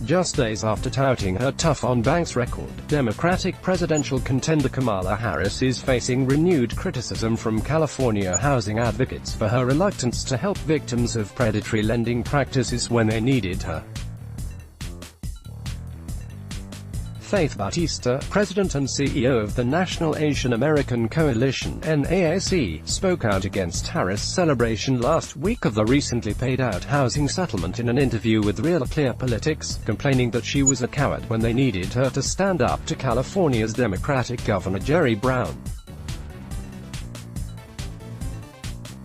just days after touting her tough-on-banks record. Democratic presidential contender Kamala Harris is facing renewed criticism from California housing advocates for her reluctance to help victims of predatory lending practices when they needed her. Faith Bautista, president and CEO of the National Asian American Coalition (NAAC), spoke out against Harris' celebration last week of the recently paid-out housing settlement in an interview with Real Clear Politics, complaining that she was a coward when they needed her to stand up to California's Democratic Governor Jerry Brown.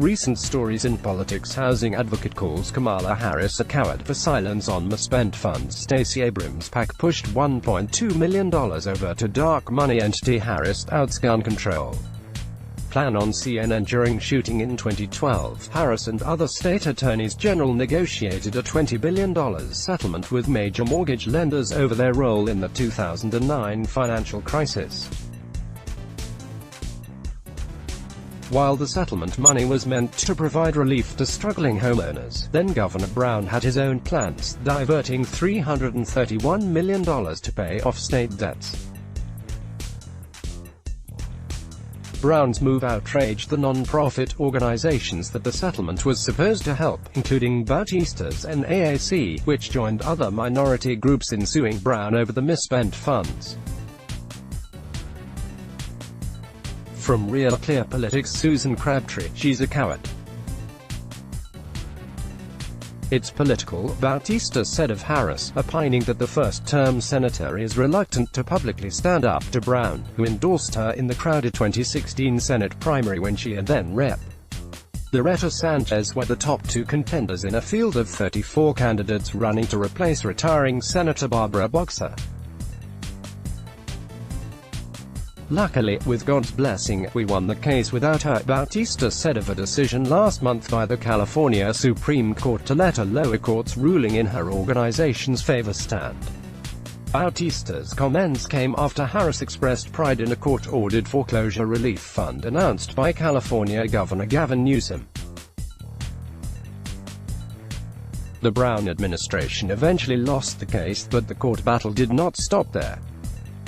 Recent stories in politics: housing advocate calls Kamala Harris a coward for silence on misspent funds. Stacey Abrams' PAC pushed $1.2 million over to dark money entity Harris outs gun control plan on CNN. During shooting in 2012, Harris and other state attorneys general negotiated a $20 billion settlement with major mortgage lenders over their role in the 2009 financial crisis. While the settlement money was meant to provide relief to struggling homeowners, then Governor Brown had his own plans, diverting $331 million to pay off state debts. Brown's move outraged the non-profit organizations that the settlement was supposed to help, including Bautista's NAAC, which joined other minority groups in suing Brown over the misspent funds. From Real Clear Politics, Susan Crabtree, she's a coward. It's political, Bautista said of Harris, opining that the first-term senator is reluctant to publicly stand up to Brown, who endorsed her in the crowded 2016 Senate primary when she and then Rep. Loretta Sanchez were the top two contenders in a field of 34 candidates running to replace retiring Senator Barbara Boxer. Luckily, with God's blessing, we won the case without her, Bautista said of a decision last month by the California Supreme Court to let a lower court's ruling in her organization's favor stand. Bautista's comments came after Harris expressed pride in a court-ordered foreclosure relief fund announced by California Governor Gavin Newsom. The Brown administration eventually lost the case, but the court battle did not stop there.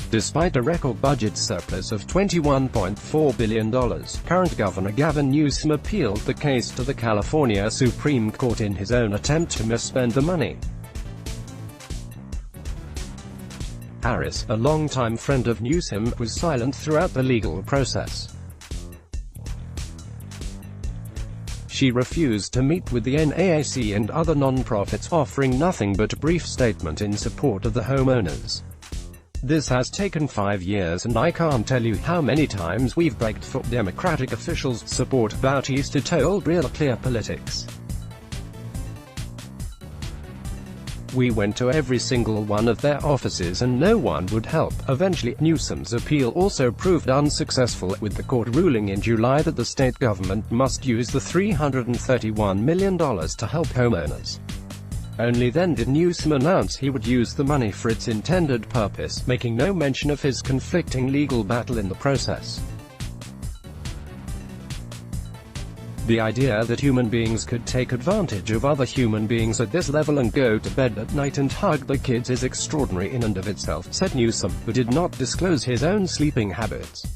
Despite a record budget surplus of $21.4 billion, current Governor Gavin Newsom appealed the case to the California Supreme Court in his own attempt to misspend the money. Harris, a longtime friend of Newsom, was silent throughout the legal process. She refused to meet with the NAAC and other non-profits, offering nothing but a brief statement in support of the homeowners. This has taken 5 years and I can't tell you how many times we've begged for Democratic officials' support, Bautista told Real Clear Politics. We went to every single one of their offices and no one would help. Eventually, Newsom's appeal also proved unsuccessful, with the court ruling in July that the state government must use the $331 million to help homeowners. Only then did Newsom announce he would use the money for its intended purpose, making no mention of his conflicting legal battle in the process. The idea that human beings could take advantage of other human beings at this level and go to bed at night and hug the kids is extraordinary in and of itself, said Newsom, who did not disclose his own sleeping habits.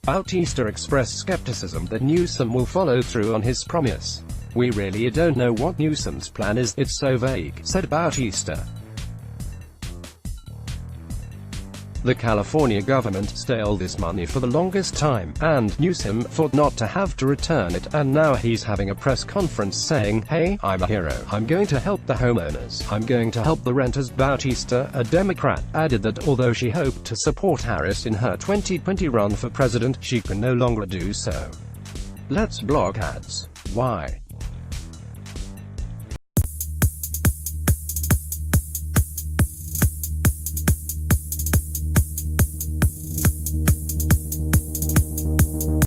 Bautista expressed skepticism that Newsom will follow through on his promise. We really don't know what Newsom's plan is, it's so vague, said Bautista. The California government stole this money for the longest time, and Newsom fought not to have to return it, and now he's having a press conference saying, "Hey, I'm a hero. I'm going to help the homeowners. I'm going to help the renters." Bautista, a Democrat, added that although she hoped to support Harris in her 2020 run for president, she can no longer do so. Let's block ads. Why?